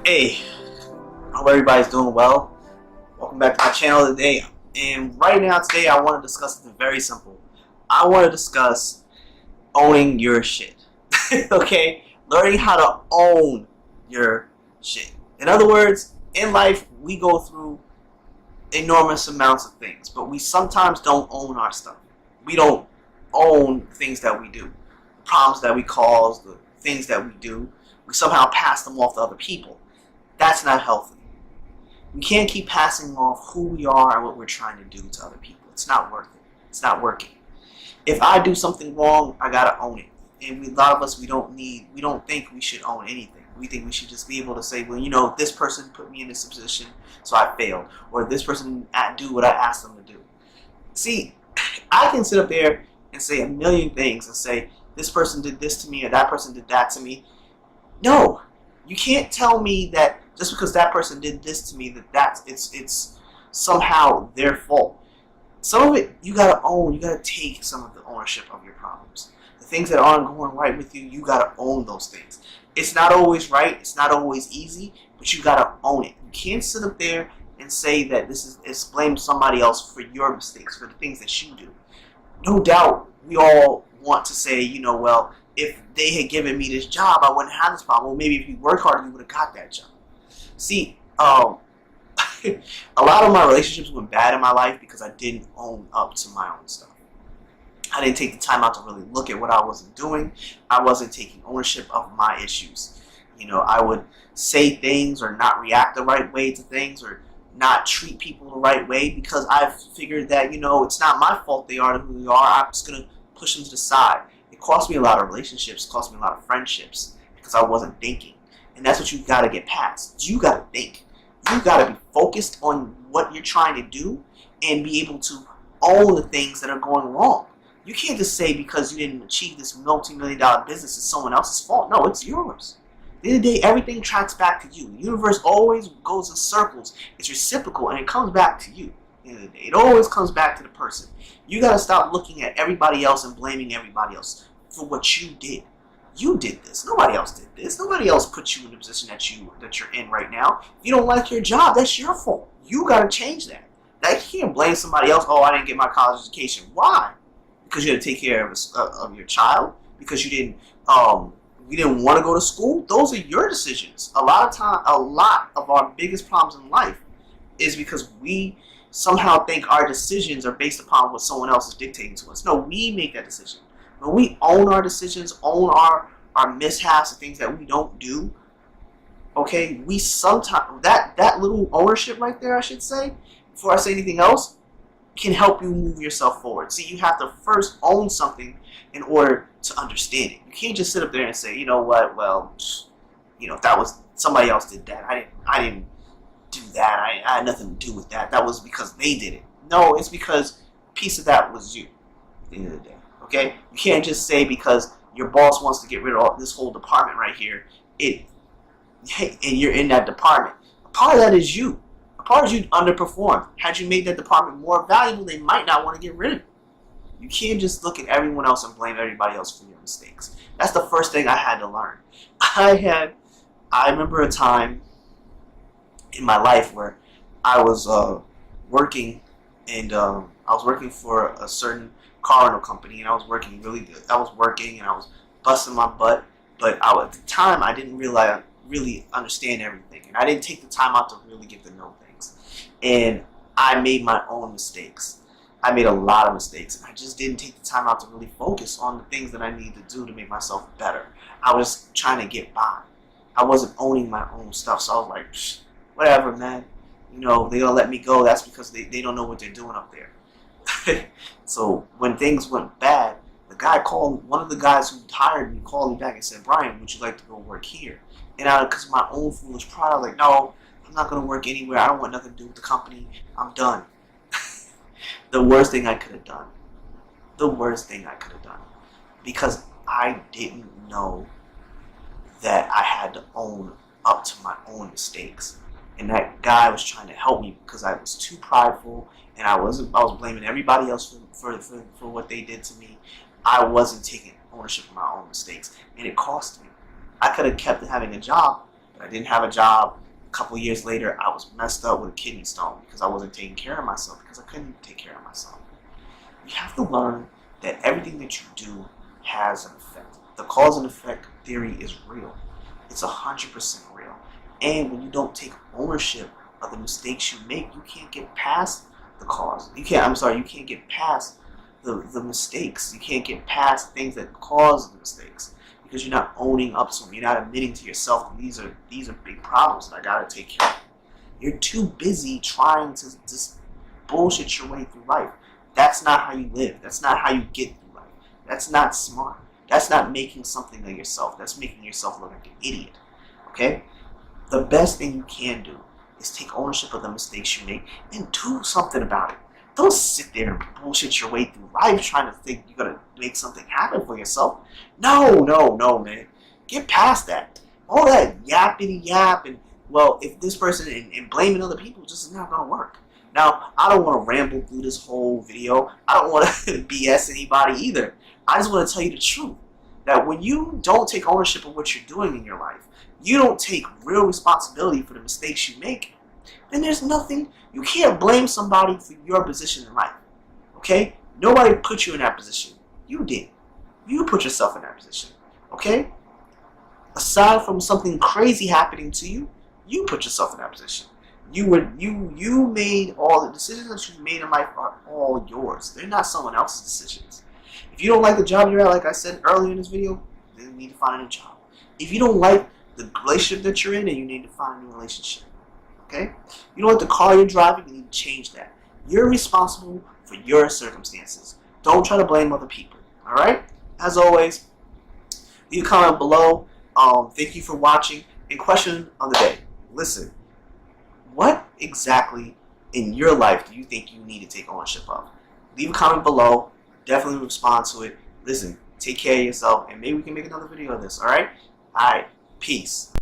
Hey, hope everybody's doing well. Welcome back to my channel today. And right now, today, I want to discuss something very simple. I want to discuss owning your shit. Okay? Learning how to own your shit. In other words, in life, we go through enormous amounts of things, but we sometimes don't own our stuff. We don't own things that we do, the problems that we cause, the things that we do. We somehow pass them off to other people. That's not healthy. We can't keep passing off who we are and what we're trying to do to other people. It's not worth it. It's not working. If I do something wrong, I gotta own it. And a lot of us, we don't think we should own anything. We think we should just be able to say, well, this person put me in this position, so I failed. Or this person didn't do what I asked them to do. See, I can sit up there and say a million things and say, this person did this to me or that person did that to me. No, you can't tell me that just because that person did this to me that it's somehow their fault. Some of it you gotta own. You gotta take some of the ownership of your problems. The things that aren't going right with you, you gotta own those things. It's not always right. It's not always easy, but you gotta own it. You can't sit up there and say that it's blame somebody else for your mistakes, for the things that you do. No doubt, we all want to say, well, if they had given me this job, I wouldn't have this problem. Well, maybe if you work harder, you would have got that job. See, a lot of my relationships went bad in my life because I didn't own up to my own stuff. I didn't take the time out to really look at what I wasn't doing. I wasn't taking ownership of my issues. I would say things or not react the right way to things or not treat people the right way because I figured that, it's not my fault they are who they are. I'm just going to push them to the side. It cost me a lot of relationships, cost me a lot of friendships because I wasn't thinking. And that's what you got to get past. You got to think. You got to be focused on what you're trying to do and be able to own the things that are going wrong. You can't just say because you didn't achieve this multi-million-dollar business it's someone else's fault. No, it's yours. At the end of the day, everything tracks back to you. The universe always goes in circles. It's reciprocal, and it comes back to you. At the end of the day, it always comes back to the person. You got to stop looking at everybody else and blaming everybody else for what you did. You did this. Nobody else did this. Nobody else put you in the position that you're in right now. If you don't like your job, that's your fault. You got to change that. Now, you can't blame somebody else. Oh, I didn't get my college education. Why? Because you had to take care of your child. Because you didn't want to go to school. Those are your decisions. A lot of our biggest problems in life is because we somehow think our decisions are based upon what someone else is dictating to us. No, we make that decision. When we own our decisions, own our mishaps, the things that we don't do, okay, we sometimes, that little ownership right there, I should say, before I say anything else, can help you move yourself forward. See, you have to first own something in order to understand it. You can't just sit up there and say, you know what, well, that was, somebody else did that. I didn't do that. I had nothing to do with that. That was because they did it. No, it's because a piece of that was you at the end of the day. Okay? You can't just say because your boss wants to get rid of this whole department right here, and you're in that department. A part of that is you. A part of you underperformed. Had you made that department more valuable, they might not want to get rid of it. You can't just look at everyone else and blame everybody else for your mistakes. That's the first thing I had to learn. I remember a time in my life where I was working, and I was working for a certain car rental company, and I was working really good. I was working, and I was busting my butt, but at the time, I didn't really understand everything, and I didn't take the time out to really get to know things, and I made my own mistakes. I made a lot of mistakes, and I just didn't take the time out to really focus on the things that I needed to do to make myself better. I was trying to get by. I wasn't owning my own stuff, so I was like, whatever, man. They don't let me go. That's because they don't know what they're doing up there. So when things went bad, one of the guys who hired me called me back and said, Brian, would you like to go work here? And because of my own foolish pride, I was like, no, I'm not going to work anywhere. I don't want nothing to do with the company. I'm done. The worst thing I could have done. The worst thing I could have done. Because I didn't know that I had to own up to my own mistakes. And that guy was trying to help me because I was too prideful, and I was blaming everybody else for what they did to me. I wasn't taking ownership of my own mistakes, and it cost me. I could have kept having a job, but I didn't have a job. A couple years later, I was messed up with a kidney stone because I wasn't taking care of myself, because I couldn't take care of myself. You have to learn that everything that you do has an effect. The cause and effect theory is real. It's 100% real. And when you don't take ownership of the mistakes you make, you can't get past the cause. You can't get past the mistakes. You can't get past things that cause the mistakes because you're not owning up to them. You're not admitting to yourself that these are big problems that I gotta take care of. You're too busy trying to just bullshit your way through life. That's not how you live. That's not how you get through life. That's not smart. That's not making something of yourself. That's making yourself look like an idiot. Okay? The best thing you can do is take ownership of the mistakes you make and do something about it. Don't sit there and bullshit your way through life trying to think you're going to make something happen for yourself. No, man. Get past that. All that yappity yap and, well, if this person and blaming other people just is not going to work. Now, I don't want to ramble through this whole video. I don't want to BS anybody either. I just want to tell you the truth. That when you don't take ownership of what you're doing in your life, you don't take real responsibility for the mistakes you make, then there's nothing, you can't blame somebody for your position in life. Okay? Nobody put you in that position. You did. You put yourself in that position. Okay? Aside from something crazy happening to you, you put yourself in that position. You made all the decisions that you made in life are all yours. They're not someone else's decisions. If you don't like the job you're at, like I said earlier in this video, then you need to find a new job. If you don't like the relationship that you're in, then you need to find a new relationship. Okay? You don't like the car you're driving, you need to change that. You're responsible for your circumstances. Don't try to blame other people. Alright? As always, leave a comment below. Thank you for watching. And question of the day. Listen, what exactly in your life do you think you need to take ownership of? Leave a comment below. Definitely respond to it. Listen, take care of yourself, and maybe we can make another video of this, alright? Alright, peace.